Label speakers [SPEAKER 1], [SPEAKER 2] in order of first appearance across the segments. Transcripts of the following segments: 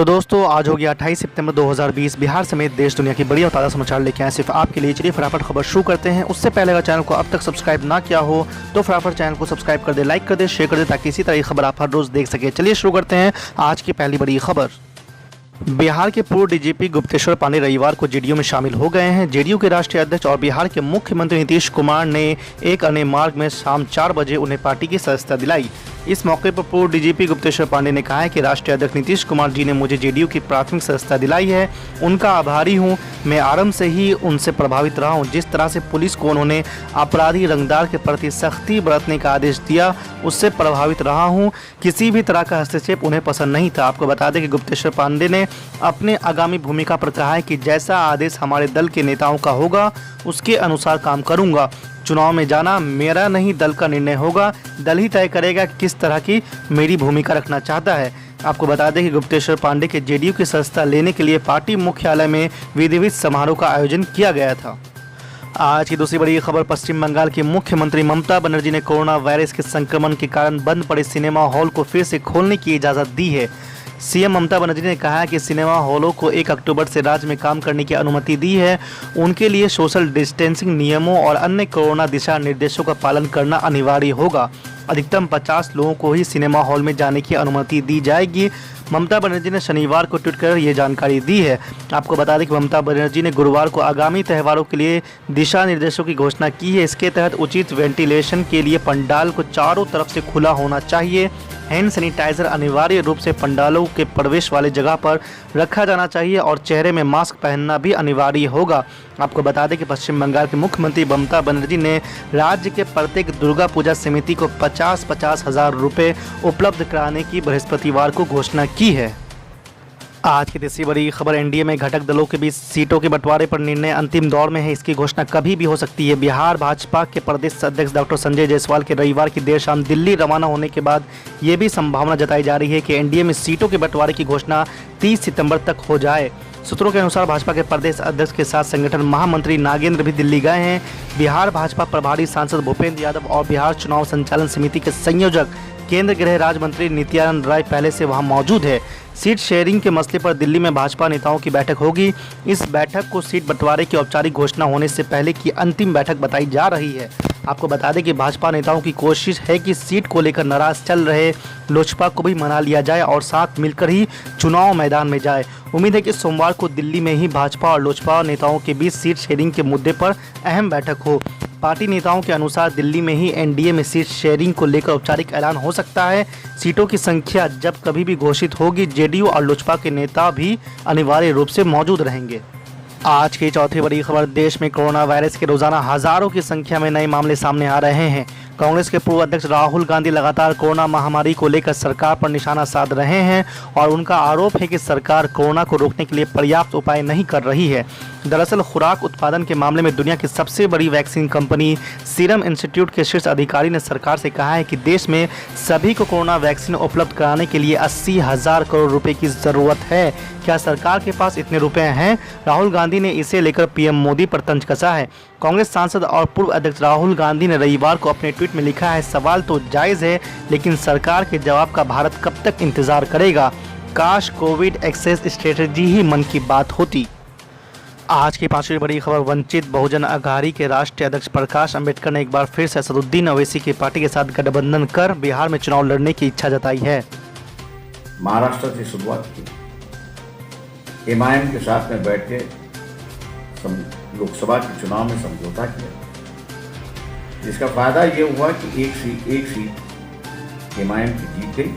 [SPEAKER 1] तो दोस्तों आज हो गया 28 सितंबर 2020। बिहार समेत देश दुनिया की बड़ी और ताज़ा समाचार लेके आए सिर्फ आपके लिए। चलिए फटाफट खबर शुरू करते हैं। उससे पहले अगर चैनल को अब तक सब्सक्राइब ना किया हो तो फटाफट चैनल को सब्सक्राइब कर दे, लाइक कर दे, शेयर कर दे ताकि इसी तरह की खबर आप हर रोज़ देख सके। चलिए शुरू करते हैं आज की पहली बड़ी खबर। बिहार के पूर्व डीजीपी गुप्तेश्वर पांडे रविवार को जेडीयू में शामिल हो गए हैं। जेडीयू के राष्ट्रीय अध्यक्ष और बिहार के मुख्यमंत्री नीतीश कुमार ने एक अन्य मार्ग में शाम 4 बजे उन्हें पार्टी की सदस्यता दिलाई। इस मौके पर पूर्व डीजीपी गुप्तेश्वर पांडे ने कहा है कि राष्ट्रीय अध्यक्ष नीतीश कुमार जी ने मुझे जेडीयू की प्राथमिक सदस्यता दिलाई है, उनका आभारी हूं। मैं आरंभ से ही उनसे प्रभावित रहा हूं। जिस तरह से पुलिस को उन्होंने अपराधी रंगदार के प्रति सख्ती बरतने का आदेश दिया, उससे प्रभावित रहा हूं। किसी भी तरह का हस्तक्षेप उन्हें पसंद नहीं था। आपको बता दें कि गुप्तेश्वर पांडे ने अपने आगामी भूमिका पर कहा है कि जैसा आदेश हमारे दल के नेताओं का होगा उसके अनुसार काम करूंगा। चुनाव में जाना मेरा नहीं दल का निर्णय होगा। दल ही तय करेगा कि किस तरह की मेरी भूमिका रखना चाहता है। आपको बता दें कि गुप्तेश्वर पांडे के जेडीयू की सदस्यता लेने के लिए पार्टी मुख्यालय में विधिवत समारोह का आयोजन किया गया था। आज की दूसरी बड़ी खबर। पश्चिम बंगाल की मुख्यमंत्री ममता बनर्जी ने कोरोना वायरस के संक्रमण के कारण बंद पड़े सिनेमा हॉल को फिर से खोलने की इजाज़त दी है। सीएम ममता बनर्जी ने कहा है कि सिनेमा हॉलों को 1 अक्टूबर से राज्य में काम करने की अनुमति दी है। उनके लिए सोशल डिस्टेंसिंग नियमों और अन्य कोरोना दिशा निर्देशों का पालन करना अनिवार्य होगा। अधिकतम 50 लोगों को ही सिनेमा हॉल में जाने की अनुमति दी जाएगी। ममता बनर्जी ने शनिवार को ट्वीट कर ये जानकारी दी है। आपको बता दें कि ममता बनर्जी ने गुरुवार को आगामी त्योहारों के लिए दिशा निर्देशों की घोषणा की है। इसके तहत उचित वेंटिलेशन के लिए पंडाल को चारों तरफ से खुला होना चाहिए। हैंड सैनिटाइजर अनिवार्य रूप से पंडालों के प्रवेश वाले जगह पर रखा जाना चाहिए और चेहरे में मास्क पहनना भी अनिवार्य होगा। आपको बता दें कि पश्चिम बंगाल के मुख्यमंत्री ममता बनर्जी ने राज्य के प्रत्येक दुर्गा पूजा समिति को 50-50 हज़ार रुपये उपलब्ध कराने की बृहस्पतिवार को घोषणा की है। आज की तीसरी बड़ी खबर। एनडीए में घटक दलों के बीच सीटों के बंटवारे पर निर्णय अंतिम दौर में है। इसकी घोषणा कभी भी हो सकती है। बिहार भाजपा के प्रदेश अध्यक्ष डॉक्टर संजय जायसवाल के रविवार की देर शाम दिल्ली रवाना होने के बाद ये भी संभावना जताई जा रही है कि एनडीए में सीटों के बंटवारे की घोषणा 30 सितंबर तक हो जाए। सूत्रों के अनुसार भाजपा के प्रदेश अध्यक्ष के साथ संगठन महामंत्री नागेंद्र भी दिल्ली गए हैं। बिहार भाजपा प्रभारी सांसद भूपेंद्र यादव और बिहार चुनाव संचालन समिति के संयोजक केंद्र गृह राज्य मंत्री नित्यानंद राय पहले से वहां मौजूद है। सीट शेयरिंग के मसले पर दिल्ली में भाजपा नेताओं की बैठक होगी। इस बैठक को सीट बंटवारे की औपचारिक घोषणा होने से पहले की अंतिम बैठक बताई जा रही है। आपको बता दें कि भाजपा नेताओं की कोशिश है कि सीट को लेकर नाराज चल रहे लोजपा को भी मना लिया जाए और साथ मिलकर ही चुनाव मैदान में जाए। उम्मीद है कि सोमवार को दिल्ली में ही भाजपा और लोजपा नेताओं के बीच सीट शेयरिंग के मुद्दे पर अहम बैठक हो। पार्टी नेताओं के अनुसार दिल्ली में ही एनडीए में सीट शेयरिंग को लेकर औपचारिक ऐलान हो सकता है। सीटों की संख्या जब कभी भी घोषित होगी, जेडीयू और लोजपा के नेता भी अनिवार्य रूप से मौजूद रहेंगे। आज की चौथी बड़ी खबर। देश में कोरोना वायरस के रोजाना हजारों की संख्या में नए मामले सामने आ रहे हैं। कांग्रेस के पूर्व अध्यक्ष राहुल गांधी लगातार कोरोना महामारी को लेकर सरकार पर निशाना साध रहे हैं और उनका आरोप है कि सरकार कोरोना को रोकने के लिए पर्याप्त उपाय नहीं कर रही है। दरअसल खुराक उत्पादन के मामले में दुनिया की सबसे बड़ी वैक्सीन कंपनी सीरम इंस्टीट्यूट के शीर्ष अधिकारी ने सरकार से कहा है कि देश में सभी को कोरोना वैक्सीन उपलब्ध कराने के लिए 80,000 करोड़ रुपए की जरूरत है। क्या सरकार के पास इतने रुपए हैं? राहुल गांधी ने इसे लेकर पीएम मोदी पर तंज कसा है। कांग्रेस सांसद और पूर्व अध्यक्ष राहुल गांधी ने रविवार को अपने ट्वीट में लिखा है, सवाल तो जायज़ है लेकिन सरकार के जवाब का भारत कब तक इंतजार करेगा। काश कोविड एक्सेस स्ट्रेटजी ही मन की बात होती। आज की पांचवी बड़ी खबर। वंचित बहुजन अघाड़ी के राष्ट्रीय अध्यक्ष प्रकाश अंबेडकर ने एक बार फिर से असदुद्दीन ओवैसी की पार्टी के साथ गठबंधन कर बिहार में चुनाव लड़ने की इच्छा जताई है।
[SPEAKER 2] महाराष्ट्र से शुरुआत की, एमआईएम के साथ में बैठ के लोकसभा के चुनाव में समझौता किया, जिसका फायदा ये हुआ कि एक सीट एमआईएम की जीत गई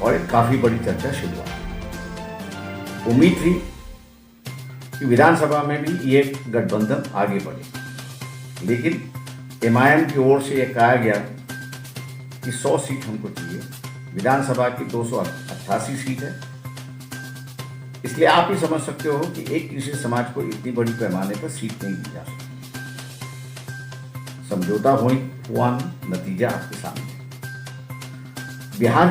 [SPEAKER 2] और एक काफी बड़ी चर्चा शुरू हुई। उम्मीद थी कि विधानसभा में भी ये गठबंधन आगे बढ़े, लेकिन एमआईएम की ओर से यह कहा गया कि 100 सीट हमको चाहिए। विधानसभा की 288 सीट है, इसलिए आप ही समझ सकते हो कि एक कृषि समाज को इतनी बड़ी पैमाने पर सीट नहीं दी जा सकती। समझौता हुआ, नतीजा आपके सामने। बिहार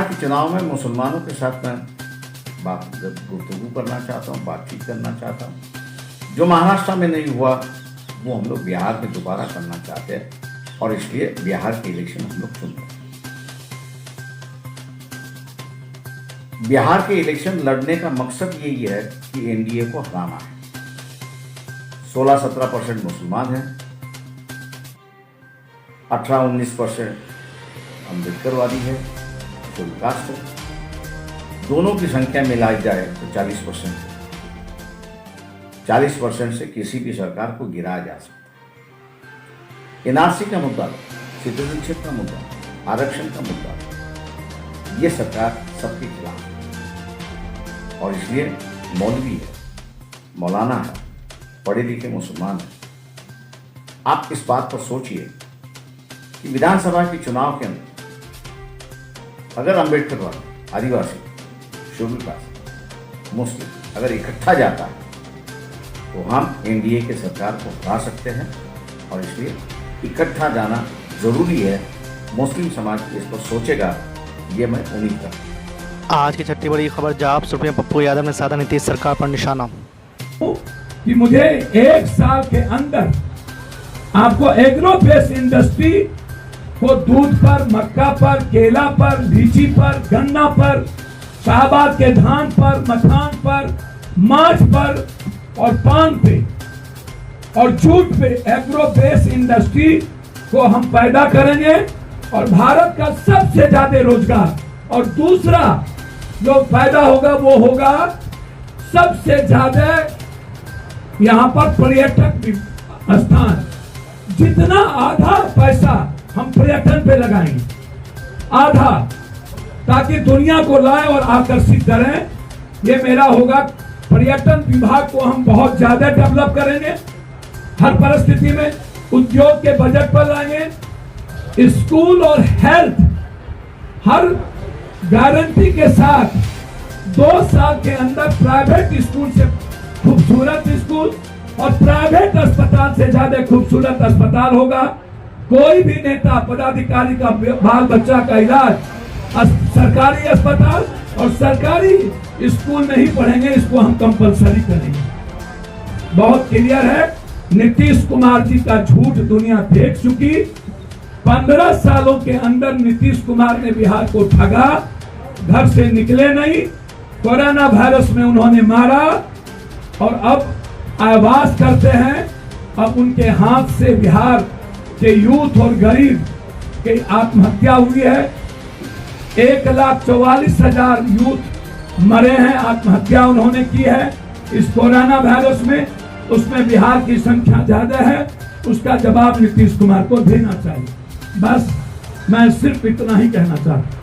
[SPEAKER 2] के चुनाव में मुसलमानों के साथ मैं गुफ्तगू करना चाहता हूँ, बातचीत करना चाहता हूँ। जो महाराष्ट्र में नहीं हुआ वो हम लोग बिहार में दोबारा करना चाहते हैं और इसलिए बिहार के इलेक्शन हम लोग चुन रहे हैं। बिहार के इलेक्शन लड़ने का मकसद यही है कि एनडीए को हराना है। 16-17% मुसलमान हैं, 18-19% अम्बेडकरवादी है, शेड्यूल कास्ट है। दोनों की संख्या मिलाई जाए तो 40%। 40% से किसी भी सरकार को गिराया जा सकता है। एनआरसी का मुद्दा, सिटीजनशिप का मुद्दा, आरक्षण का मुद्दा, ये सरकार सबके खिलाफ है और इसलिए मौलवी है, मौलाना है, पढ़े लिखे मुसलमान हैं। आप इस बात पर सोचिए कि विधानसभा के चुनाव के अंदर अगर अम्बेडकरवादी, आदिवासी, शेड्यूल कास्ट, मुस्लिम अगर इकट्ठा जाता है तो हम एनडीए के सरकार को हरा सकते हैं और इसलिए इकट्ठा जाना जरूरी है। मुस्लिम समाज इस पर सोचेगा, ये मैं उम्मीद करता हूँ।
[SPEAKER 1] आज की छठी बड़ी खबर, जाप सुप्रीम पप्पू यादव ने साधा नीतीश सरकार पर निशाना।
[SPEAKER 3] कि मुझे 1 साल के अंदर आपको एग्रो बेस्ड इंडस्ट्री को दूध पर, मक्का पर, केला पर, लीची पर, गन्ना पर, शाहबाद के धान पर, मखान पर, माछ पर और पान पे और जूट पे एग्रो बेस्ड इंडस्ट्री को हम पैदा करेंगे और भारत का सबसे ज्यादा रोजगार। और दूसरा जो पैदा होगा वो होगा सबसे ज्यादा यहाँ पर पर्यटक स्थान। जितना आधा पैसा हम पर्यटन पे लगाएंगे, आधा, ताकि दुनिया को लाए और आकर्षित करें, ये मेरा होगा। पर्यटन विभाग को हम बहुत ज्यादा डेवलप करेंगे, हर परिस्थिति में उद्योग के बजट पर लाएंगे। स्कूल और हेल्थ हर गारंटी के साथ 2 साल के अंदर प्राइवेट स्कूल से खूबसूरत स्कूल और प्राइवेट अस्पताल से ज्यादा खूबसूरत अस्पताल होगा। कोई भी नेता पदाधिकारी का बाल बच्चा का इलाज सरकारी अस्पताल और सरकारी स्कूल में ही पढ़ेंगे, इसको हम कंपलसरी करेंगे। बहुत क्लियर है, नीतीश कुमार जी का झूठ दुनिया देख चुकी। 15 सालों के अंदर नीतीश कुमार ने बिहार को ठगा, घर से निकले नहीं, कोरोना वायरस में उन्होंने मारा और अब आवाज करते हैं। अब उनके हाथ से बिहार के यूथ और गरीब की आत्महत्या हुई है। 1,44,000 यूथ मरे हैं, आत्महत्या उन्होंने की है इस कोरोना वायरस में। उसमें बिहार की संख्या ज्यादा है, उसका जवाब नीतीश कुमार को देना चाहिए। बस मैं सिर्फ इतना ही कहना चाहता हूँ।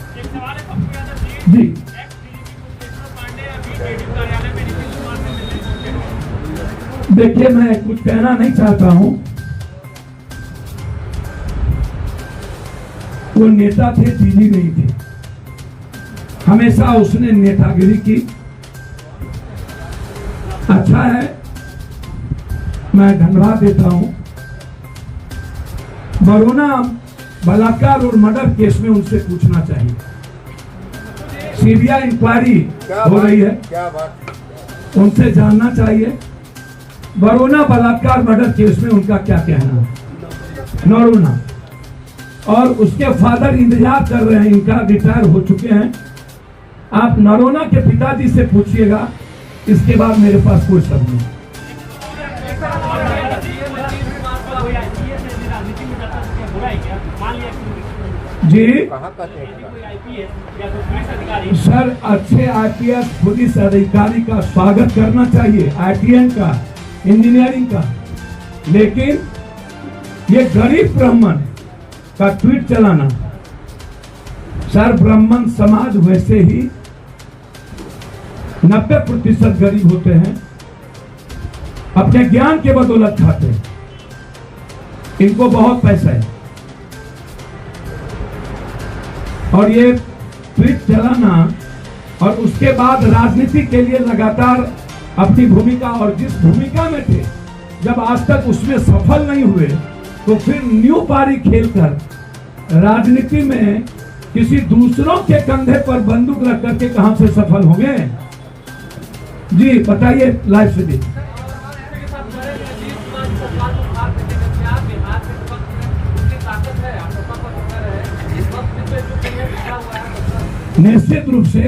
[SPEAKER 3] जी, देखिए, मैं कुछ कहना नहीं चाहता हूँ। वो नेता थे, दीदी नहीं थे। हमेशा उसने नेतागिरी की। अच्छा है, मैं धन्यवाद देता हूं। बरोना बलात्कार और मर्डर केस में उनसे पूछना चाहिए। सीबीआई इंक्वायरी हो रही है, क्या बात, उनसे जानना चाहिए बरोना बलात्कार मर्डर केस में उनका क्या कहना है। नरोना और उसके फादर इंतजार कर रहे हैं, इनका रिटायर हो चुके हैं। आप नरोना के पिताजी से पूछिएगा, इसके बाद मेरे पास कोई शब्द नहीं। जी सर, अच्छे आईपीएस पुलिस अधिकारी का स्वागत करना चाहिए, आईटीएन का, इंजीनियरिंग का, लेकिन ये गरीब ब्राह्मण का ट्वीट चलाना, सर ब्राह्मण समाज वैसे ही 90% गरीब होते हैं, अपने ज्ञान के बदौलत खाते हैं, इनको बहुत पैसा है। और ये ट्वीट चलाना और उसके बाद राजनीति के लिए लगातार अपनी भूमिका, और जिस भूमिका में थे, जब आज तक उसमें सफल नहीं हुए, तो फिर न्यू पारी खेलकर राजनीति में किसी दूसरों के कंधे पर बंदूक रख करके कहां से सफल होंगे। जी बताइए, लाइव से देखिए। निश्चित रूप से